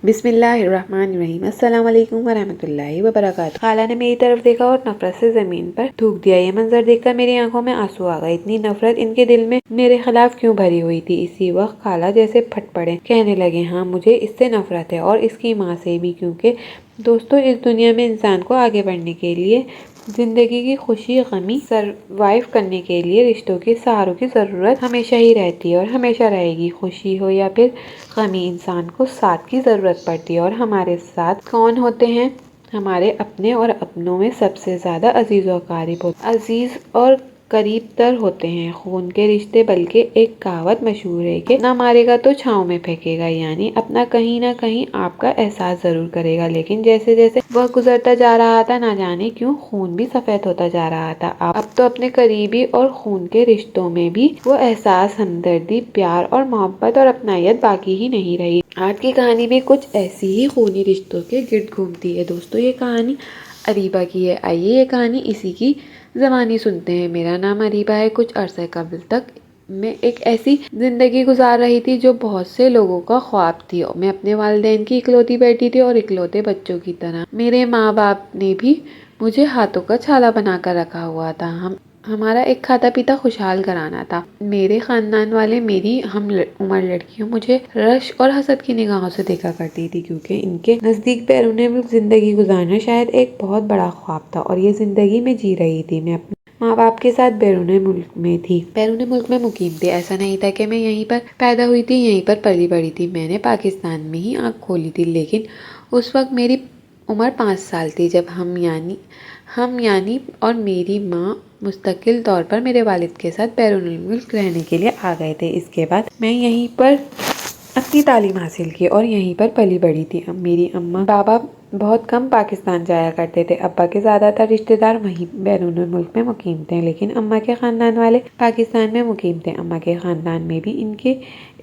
بسم اللہ الرحمن الرحیم۔ السلام علیکم ورحمۃ اللہ وبرکاتہ۔ خالہ نے میری طرف دیکھا اور نفرت سے زمین پر تھوک دیا۔ یہ منظر دیکھ کر میری آنکھوں میں آنسو آ گئے۔ اتنی نفرت ان کے دل میں میرے خلاف کیوں بھری ہوئی تھی؟ اسی وقت خالہ جیسے پھٹ پڑے، کہنے لگے ہاں مجھے اس سے نفرت ہے اور اس کی ماں سے بھی، کیونکہ دوستو اس دنیا میں انسان کو آگے بڑھنے کے لیے، زندگی کی خوشی غمی سروائیو کرنے کے لیے رشتوں کے سہاروں کی ضرورت ہمیشہ ہی رہتی ہے اور ہمیشہ رہے گی۔ خوشی ہو یا پھر غمی، انسان کو ساتھ کی ضرورت پڑتی ہے۔ اور ہمارے ساتھ کون ہوتے ہیں؟ ہمارے اپنے، اور اپنوں میں سب سے زیادہ عزیز اور قریب تر ہوتے ہیں خون کے رشتے۔ بلکہ ایک کہاوت مشہور ہے کہ نہ مارے گا تو چھاؤں میں پھینکے گا، یعنی اپنا کہیں نہ کہیں آپ کا احساس ضرور کرے گا۔ لیکن جیسے جیسے وقت گزرتا جا رہا تھا، نہ جانے کیوں خون بھی سفید ہوتا جا رہا تھا۔ اب تو اپنے قریبی اور خون کے رشتوں میں بھی وہ احساس، ہمدردی، پیار اور محبت اور اپنائیت باقی ہی نہیں رہی۔ آج کی کہانی بھی کچھ ایسی ہی خونی رشتوں کے گرد گھومتی ہے۔ دوستو یہ کہانی اریبہ کی ہے۔ آئیے یہ کہانی اسی کی زبانی سنتے ہیں۔ میرا نام اریبہ ہے۔ کچھ عرصے قبل تک میں ایک ایسی زندگی گزار رہی تھی جو بہت سے لوگوں کا خواب تھی۔ میں اپنے والدین کی اکلوتی بیٹی تھی اور اکلوتے بچوں کی طرح میرے ماں باپ نے بھی مجھے ہاتھوں کا چھالا بنا کر رکھا ہوا تھا۔ ہمارا ایک کھاتا پیتا خوشحال گھرانہ تھا۔ میرے خاندان والے میری ہم عمر لڑکیوں مجھے رشک اور حسد کی نگاہوں سے دیکھا کرتی تھی، کیونکہ ان کے نزدیک بیرون ملک زندگی گزارنا شاید ایک بہت بڑا خواب تھا، اور یہ زندگی میں جی رہی تھی۔ میں اپنے ماں باپ کے ساتھ بیرون ملک میں تھی، بیرون ملک میں مقیم تھی۔ ایسا نہیں تھا کہ میں یہیں پر پیدا ہوئی تھی، یہیں پر پلی بڑھی تھی۔ میں نے پاکستان میں ہی آنکھ کھولی تھی، لیکن اس وقت میری عمر 5 سال تھی جب ہم یعنی اور میری ماں مستقل طور پر میرے والد کے ساتھ بیرون ملک رہنے کے لیے آ گئے تھے۔ اس کے بعد میں یہیں پر اپنی تعلیم حاصل کی اور یہیں پر پلی بڑھی تھی۔ میری اماں بابا بہت کم پاکستان جایا کرتے تھے۔ ابا کے زیادہ تر رشتے دار وہیں بیرون ملک میں مقیم تھے، لیکن اماں کے خاندان والے پاکستان میں مقیم تھے۔ اماں کے خاندان میں بھی ان کے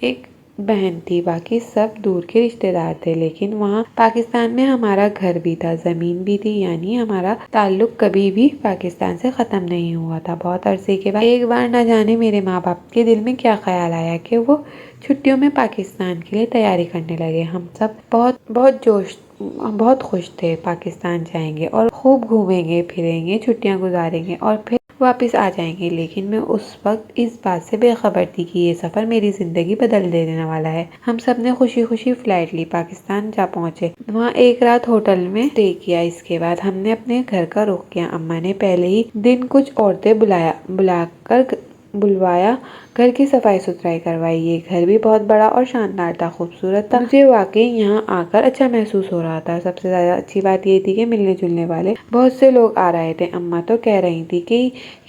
ایک بہن تھی، باقی سب دور کے رشتے دار تھے۔ لیکن وہاں پاکستان میں ہمارا گھر بھی تھا، زمین بھی تھی، یعنی ہمارا تعلق کبھی بھی پاکستان سے ختم نہیں ہوا تھا۔ بہت عرصے کے بعد ایک بار نہ جانے میرے ماں باپ کے دل میں کیا خیال آیا کہ وہ چھٹیوں میں پاکستان کے لیے تیاری کرنے لگے۔ ہم سب بہت خوش تھے۔ پاکستان جائیں گے اور خوب گھومیں گے پھریں گے، چھٹیاں گزاریں گے اور پھر واپس آ جائیں گے۔ لیکن میں اس وقت اس بات سے بے خبر تھی کہ یہ سفر میری زندگی بدل دینے والا ہے۔ ہم سب نے خوشی خوشی فلائٹ لی، پاکستان جا پہنچے، وہاں ایک رات ہوٹل میں اسٹے کیا۔ اس کے بعد ہم نے اپنے گھر کا رخ کیا۔ اماں نے پہلے ہی دن کچھ عورتیں بلوایا، گھر کی صفائی ستھرائی کروائی۔ یہ گھر بھی بہت بڑا اور شاندار تھا، خوبصورت تھا۔ مجھے واقعی یہاں آ کر اچھا محسوس ہو رہا تھا۔ سب سے زیادہ اچھی بات یہ تھی کہ ملنے جلنے والے بہت سے لوگ آ رہے تھے۔ اماں تو کہہ رہی تھی کہ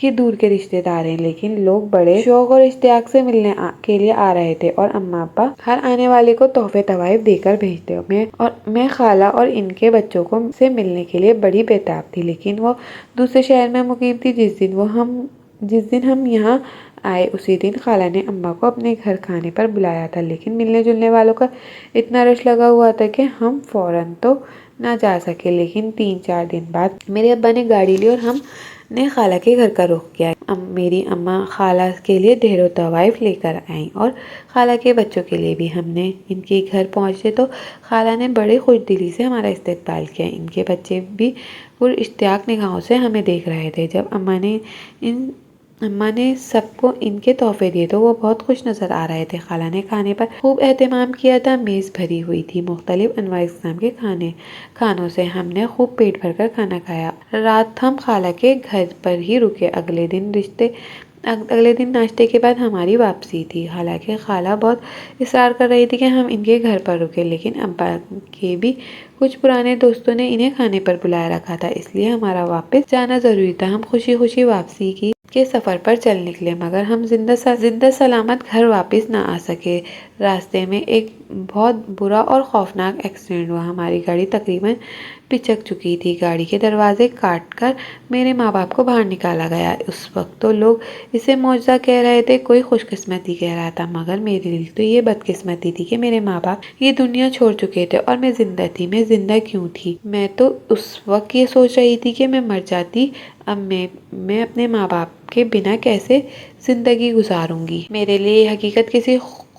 یہ دور کے رشتے دار ہیں، لیکن لوگ بڑے شوق اور اشتیاق سے ملنے کے لیے آ رہے تھے، اور اماں ابا ہر آنے والے کو تحفے تحائف دے کر بھیجتے۔ میں خالہ اور ان کے بچوں سے ملنے کے لیے بڑی بےتاب تھی، لیکن وہ دوسرے شہر میں مقیم تھی۔ جس دن ہم یہاں آئے اسی دن خالہ نے اماں کو اپنے گھر کھانے پر بلایا تھا، لیکن ملنے جلنے والوں کا اتنا رش لگا ہوا تھا کہ ہم فوراً تو نہ جا سکے۔ لیکن 3-4 دن بعد میرے ابا نے گاڑی لی اور ہم نے خالہ کے گھر کا رخ کیا۔ میری اماں خالہ کے لیے ڈھیروں تحائف لے کر آئیں، اور خالہ کے بچوں کے لیے بھی۔ ہم نے ان کے گھر پہنچے تو خالہ نے بڑے خوش دلی سے ہمارا استقبال کیا۔ ان کے بچے بھی اشتیاق نگاہوں سے ہمیں دیکھ رہے تھے۔ جب اماں نے سب کو ان کے تحفے دیے تو وہ بہت خوش نظر آ رہے تھے۔ خالہ نے کھانے پر خوب اہتمام کیا تھا، میز بھری ہوئی تھی مختلف انواع اقسام کے کھانوں سے۔ ہم نے خوب پیٹ بھر کر کھانا کھایا۔ رات ہم خالہ کے گھر پر ہی رکے۔ اگلے دن ناشتے کے بعد ہماری واپسی تھی۔ حالانکہ خالہ بہت اصرار کر رہی تھی کہ ہم ان کے گھر پر رکے، لیکن ابا کے بھی کچھ پرانے دوستوں نے انہیں کھانے پر بلایا رکھا تھا، اس لیے ہمارا واپس جانا ضروری تھا۔ ہم خوشی خوشی واپسی کے سفر پر چل نکلے، مگر ہم زندہ سلامت گھر واپس نہ آ سکے۔ راستے میں ایک بہت برا اور خوفناک ایکسیڈنٹ ہوا۔ ہماری گاڑی تقریباً پچک چکی تھی۔ گاڑی کے دروازے کاٹ کر میرے ماں باپ کو باہر نکالا گیا۔ اس وقت تو لوگ اسے معجزہ کہہ رہے تھے، کوئی خوش قسمتی کہہ رہا تھا، مگر میرے لیے تو یہ بدقسمتی تھی کہ میرے ماں باپ یہ دنیا چھوڑ چکے تھے اور میں زندہ تھی۔ میں زندہ کیوں تھی؟ میں تو اس وقت یہ سوچ رہی تھی کہ میں مر جاتی، اب میں اپنے ماں باپ کے بنا کیسے زندگی گزاروں گی۔ میرے لیے یہ حقیقت کسی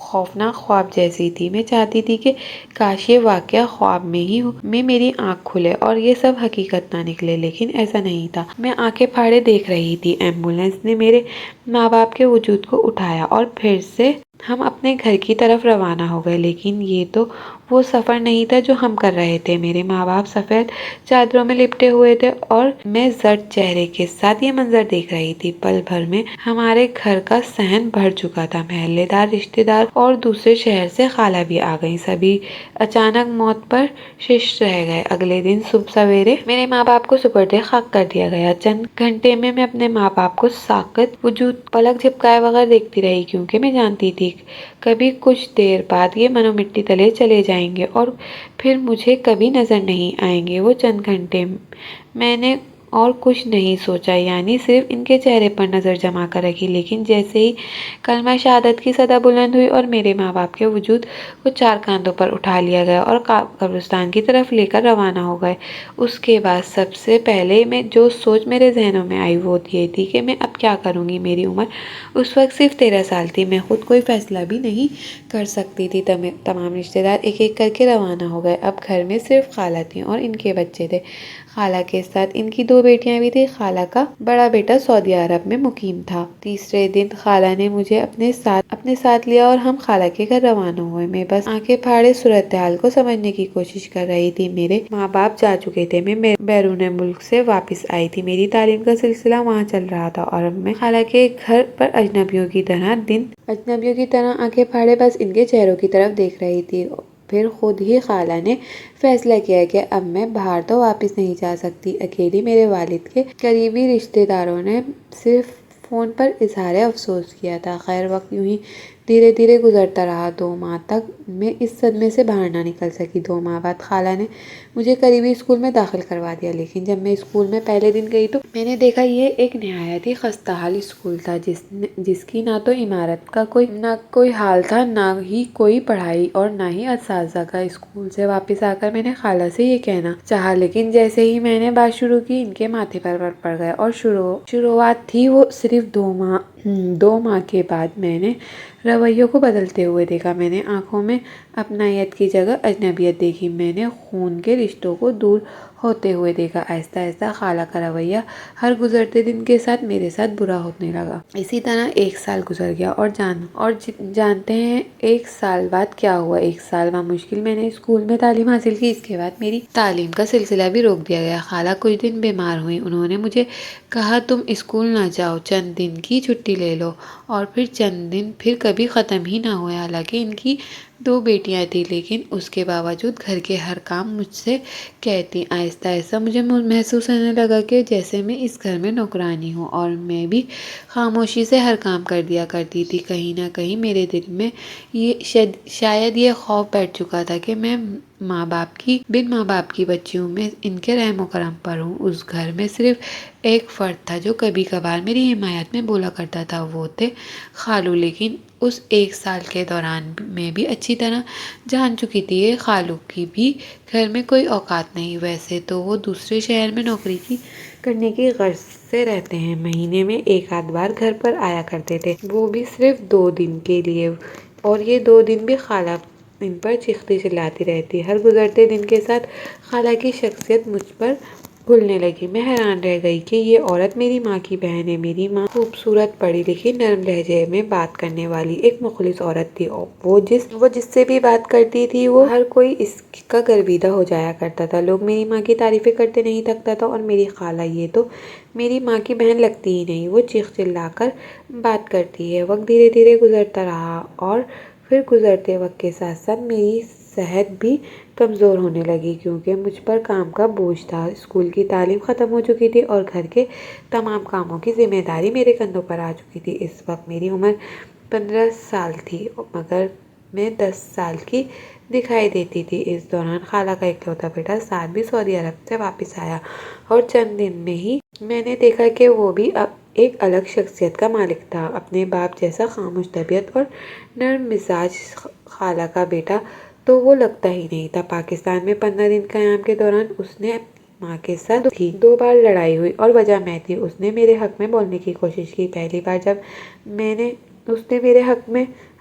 خوفناک خواب جیسی تھی۔ میں چاہتی تھی کہ کاش یہ واقعہ خواب میں ہی میں میری آنکھ کھلے اور یہ سب حقیقت نہ نکلے، لیکن ایسا نہیں تھا۔ میں آنکھیں پھاڑے دیکھ رہی تھی۔ ایمبولینس نے میرے ماں باپ کے وجود کو اٹھایا اور پھر سے ہم اپنے گھر کی طرف روانہ ہو گئے، لیکن یہ تو وہ سفر نہیں تھا جو ہم کر رہے تھے۔ میرے ماں باپ سفید چادروں میں لپٹے ہوئے تھے اور میں زرد چہرے کے ساتھ یہ منظر دیکھ رہی تھی۔ پل بھر میں ہمارے گھر کا صحن بھر چکا تھا۔ محلے دار، رشتے دار اور دوسرے شہر سے خالہ بھی آ گئی۔ سبھی اچانک موت پر شش رہ گئے۔ اگلے دن صبح سویرے میرے ماں باپ کو سپرد خاک کر دیا گیا۔ چند گھنٹے میں اپنے ماں باپ کو ساکت وجود پلک جھپکائے بغیر دیکھتی رہی، کیونکہ میں جانتی تھی کبھی کچھ دیر بعد یہ منو مٹی تلے چلے جائیں گے اور پھر مجھے کبھی نظر نہیں آئیں گے۔ وہ چند گھنٹے میں نے اور کچھ نہیں سوچا، یعنی صرف ان کے چہرے پر نظر جما کر رکھی، لیکن جیسے ہی کلمہ شہادت کی صدا بلند ہوئی اور میرے ماں باپ کے وجود کو چار کاندھوں پر اٹھا لیا گیا اور قبرستان کی طرف لے کر روانہ ہو گئے، اس کے بعد سب سے پہلے جو سوچ میرے ذہنوں میں آئی وہ یہ تھی کہ میں اب کیا کروں گی۔ میری عمر اس وقت صرف 13 سال تھی۔ میں خود کوئی فیصلہ بھی نہیں کر سکتی تھی۔ تمام رشتے دار ایک ایک کر کے روانہ ہو گئے۔ اب گھر میں صرف خالہ تھی اور ان کے بچے تھے۔ خالہ کے ساتھ ان کی 2 بیٹیاں بھی تھیں۔ خالہ کا بڑا بیٹا سعودی عرب میں مقیم تھا۔ تیسرے دن خالہ نے مجھے اپنے ساتھ لیا اور ہم خالہ کے گھر روانہ ہوئے۔ میں بس آنکھیں پھاڑے صورتحال کو سمجھنے کی کوشش کر رہی تھی۔ میرے ماں باپ جا چکے تھے۔ میں بیرون ملک سے واپس آئی تھی۔ میری تعلیم کا سلسلہ وہاں چل رہا تھا اور اب میں خالہ کے گھر پر اجنبیوں کی طرح آنکھیں پھاڑے بس ان کے چہروں کی طرف دیکھ رہی تھی۔ پھر خود ہی خالہ نے فیصلہ کیا کہ اب میں باہر تو واپس نہیں جا سکتی اکیلی۔ میرے والد کے قریبی رشتے داروں نے صرف فون پر اظہار افسوس کیا تھا۔ خیر، وقت یوں ہی دھیرے دھیرے گزرتا رہا۔ 2 ماہ تک میں اس صدمے سے باہر نہ نکل سکی۔ 2 ماہ بعد خالہ نے مجھے قریبی اسکول میں داخل کروا دیا، لیکن جب میں اسکول میں پہلے دن گئی تو میں نے دیکھا یہ ایک نہایت ہی خستہ حال اسکول تھا، جس کی نہ تو عمارت کا کوئی حال تھا، نہ ہی کوئی پڑھائی اور نہ ہی اساتذہ کا۔ اسکول سے واپس آ کر میں نے خالہ سے یہ کہنا چاہا، لیکن جیسے ہی میں نے بات شروع کی ان کے ماتھے پر پڑ گئے اور شروعات تھی وہ صرف 2 ماہ کے بعد میں نے رویوں کو بدلتے ہوئے دیکھا۔ میں نے آنکھوں میں اپنائیت کی جگہ اجنبیت دیکھی۔ میں نے خون کے رشتوں کو دور ہوتے ہوئے دیکھا۔ آہستہ آہستہ خالہ کا رویہ ہر گزرتے دن کے ساتھ میرے ساتھ برا ہونے لگا۔ اسی طرح 1 سال گزر گیا اور جانتے ہیں 1 سال بعد کیا ہوا؟ 1 سال بمشکل میں نے اسکول میں تعلیم حاصل کی۔ اس کے بعد میری تعلیم کا سلسلہ بھی روک دیا گیا۔ خالہ کچھ دن بیمار ہوئی۔ انہوں نے مجھے کہا تم اسکول نہ جاؤ، چند دن کی چھٹی لے لو، اور پھر چند دن پھر کبھی ختم ہی نہ ہوئے۔ حالانکہ ان کی 2 بیٹیاں تھیں، لیکن اس کے باوجود گھر کے ہر کام مجھ سے کہتی۔ آہستہ آہستہ مجھے محسوس ہونے لگا کہ جیسے میں اس گھر میں نوکرانی ہوں، اور میں بھی خاموشی سے ہر کام کر دیا کرتی تھی۔ کہیں نہ کہیں میرے دل میں شاید یہ خوف بیٹھ چکا تھا کہ میں بن ماں باپ کی بچیوں میں ان کے رحم و کرم پر ہوں۔ اس گھر میں صرف ایک فرد تھا جو کبھی کبھار میری حمایت میں بولا کرتا تھا، وہ تھے خالو۔ لیکن اس 1 سال کے دوران میں بھی اچھی طرح جان چکی تھی کہ خالو کی بھی گھر میں کوئی اوقات نہیں۔ ویسے تو وہ دوسرے شہر میں نوکری کرنے کی غرض سے رہتے ہیں، مہینے میں 1 آدھ بار گھر پر آیا کرتے تھے، وہ بھی صرف 2 دن کے لیے، اور یہ 2 دن بھی خالہ ان پر چیختی چلاتی رہتی۔ ہر گزرتے دن کے ساتھ خالہ کی شخصیت مجھ پر گھلنے لگی۔ میں حیران رہ گئی کہ یہ عورت میری ماں کی بہن ہے۔ میری ماں خوبصورت، پڑھی لکھی، نرم لہجے میں بات کرنے والی ایک مخلص عورت تھی۔ وہ جس سے بھی بات کرتی تھی وہ ہر کوئی اس کا گرویدہ ہو جایا کرتا تھا۔ لوگ میری ماں کی تعریفیں کرتے نہیں تھکتا تھا، اور میری خالہ یہ تو میری ماں کی بہن لگتی ہی نہیں، وہ چیخ چلا کر بات کرتی ہے۔ وقت دھیرے دھیرے گزرتا رہا، اور پھر گزرتے وقت کے ساتھ ساتھ میری صحت بھی کمزور ہونے لگی، کیونکہ مجھ پر کام کا بوجھ تھا۔ اسکول کی تعلیم ختم ہو چکی تھی اور گھر کے تمام کاموں کی ذمہ داری میرے کندھوں پر آ چکی تھی۔ اس وقت میری عمر 15 سال تھی، مگر میں 10 سال کی دکھائی دیتی تھی۔ اس دوران خالہ کا اکلوتا بیٹا سعد بھی سعودی عرب سے واپس آیا، اور چند دن میں ہی میں نے دیکھا کہ وہ بھی ایک الگ شخصیت کا مالک تھا، اپنے باپ جیسا خاموش طبیعت اور نرم مزاج۔ خالہ کا بیٹا تو وہ لگتا ہی نہیں تھا۔ پاکستان میں 15 دن قیام کے دوران اس نے ماں کے ساتھ تھی 2 بار لڑائی ہوئی، اور وجہ میں تھی۔ اس نے میرے حق میں بولنے کی کوشش کی۔ پہلی بار جب اس نے میرے حق میں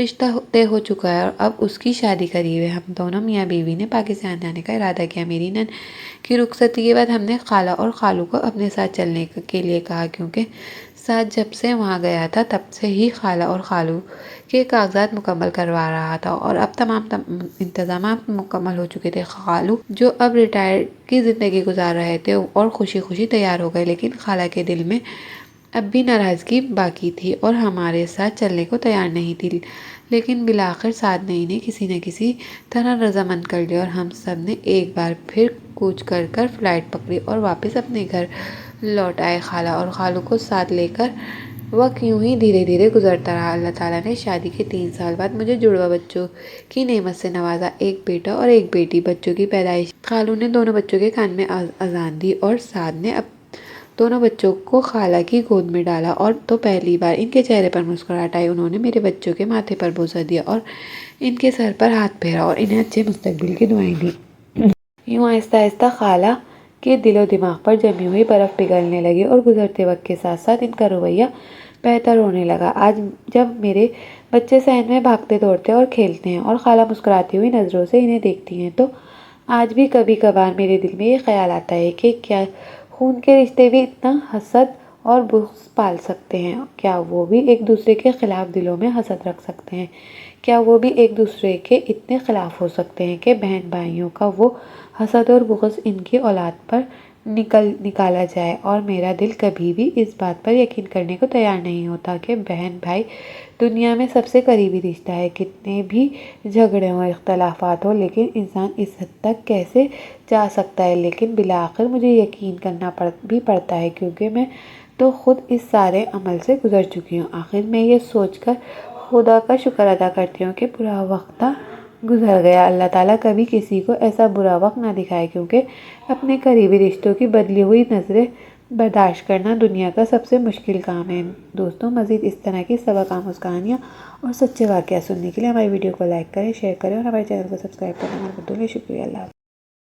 رشتہ طے ہو چکا ہے اور اب اس کی شادی قریب ہے۔ ہم دونوں میاں بیوی نے پاکستان جانے کا ارادہ کیا۔ میری نند کی رخصتی کے بعد ہم نے خالہ اور خالو کو اپنے ساتھ چلنے کے لیے کہا، کیونکہ ساتھ جب سے وہاں گیا تھا تب سے ہی خالہ اور خالو کے کاغذات مکمل کروا رہا تھا اور اب تمام انتظامات مکمل ہو چکے تھے۔ خالو جو اب ریٹائر کی زندگی گزار رہے تھے اور خوشی خوشی تیار ہو گئے، لیکن خالہ کے دل میں اب بھی ناراضگی باقی تھی اور ہمارے ساتھ چلنے کو تیار نہیں تھی، لیکن بالآخر سعد نے انہیں کسی نہ کسی طرح رضامند کر لیا اور ہم سب نے ایک بار پھر کوچ کر فلائٹ پکڑی اور واپس اپنے گھر لوٹ آئے۔ خالہ اور خالو کو ساتھ لے کر وقت یوں ہی دھیرے دھیرے گزرتا رہا۔ اللہ تعالیٰ نے شادی کے 3 سال بعد مجھے جڑواں بچوں کی نعمت سے نوازا، ایک بیٹا اور ایک بیٹی۔ بچوں کی پیدائش خالو نے دونوں بچوں کے کان میں اذان دی اور سعد نے اب دونوں بچوں کو خالہ کی گود میں ڈالا اور تو پہلی بار ان کے چہرے پر مسکراہٹ آئی۔ انہوں نے میرے بچوں کے ماتھے پر بوسہ دیا اور ان کے سر پر ہاتھ پھیرا اور انہیں اچھے مستقبل کی دعائیں دی۔ یوں آہستہ آہستہ خالہ کے دل و دماغ پر جمی ہوئی برف پگھلنے لگی اور گزرتے وقت کے ساتھ ساتھ ان کا رویہ بہتر ہونے لگا۔ آج جب میرے بچے صحن میں بھاگتے دوڑتے اور کھیلتے ہیں اور خالہ مسکراتی ہوئی نظروں سے انہیں دیکھتی ہیں تو آج بھی کبھی کبھار میرے دل میں یہ خیال آتا ہے کہ کیا خون کے رشتے بھی اتنا حسد اور بغض پال سکتے ہیں؟ کیا وہ بھی ایک دوسرے کے خلاف دلوں میں حسد رکھ سکتے ہیں؟ کیا وہ بھی ایک دوسرے کے اتنے خلاف ہو سکتے ہیں کہ بہن بھائیوں کا وہ حسد اور بغض ان کی اولاد پر نکالا جائے؟ اور میرا دل کبھی بھی اس بات پر یقین کرنے کو تیار نہیں ہوتا کہ بہن بھائی دنیا میں سب سے قریبی رشتہ ہے۔ کتنے بھی جھگڑے ہوں، اختلافات ہوں، لیکن انسان اس حد تک کیسے جا سکتا ہے؟ لیکن بالآخر مجھے یقین کرنا بھی پڑتا ہے، کیونکہ میں تو خود اس سارے عمل سے گزر چکی ہوں۔ آخر میں یہ سوچ کر خدا کا شکر ادا کرتی ہوں کہ برا وقت گزر گیا۔ اللہ تعالیٰ کبھی کسی کو ایسا برا وقت نہ دکھائے، کیونکہ اپنے قریبی رشتوں کی بدلی ہوئی نظریں برداشت کرنا دنیا کا سب سے مشکل کام ہے۔ دوستوں، مزید اس طرح کی سبق آموز کہانیاں اور سچے واقعات سننے کے لیے ہماری ویڈیو کو لائک کریں، شیئر کریں اور ہمارے چینل کو سبسکرائب کرنا مت بھولیں۔ شکریہ۔ اللہ حافظ۔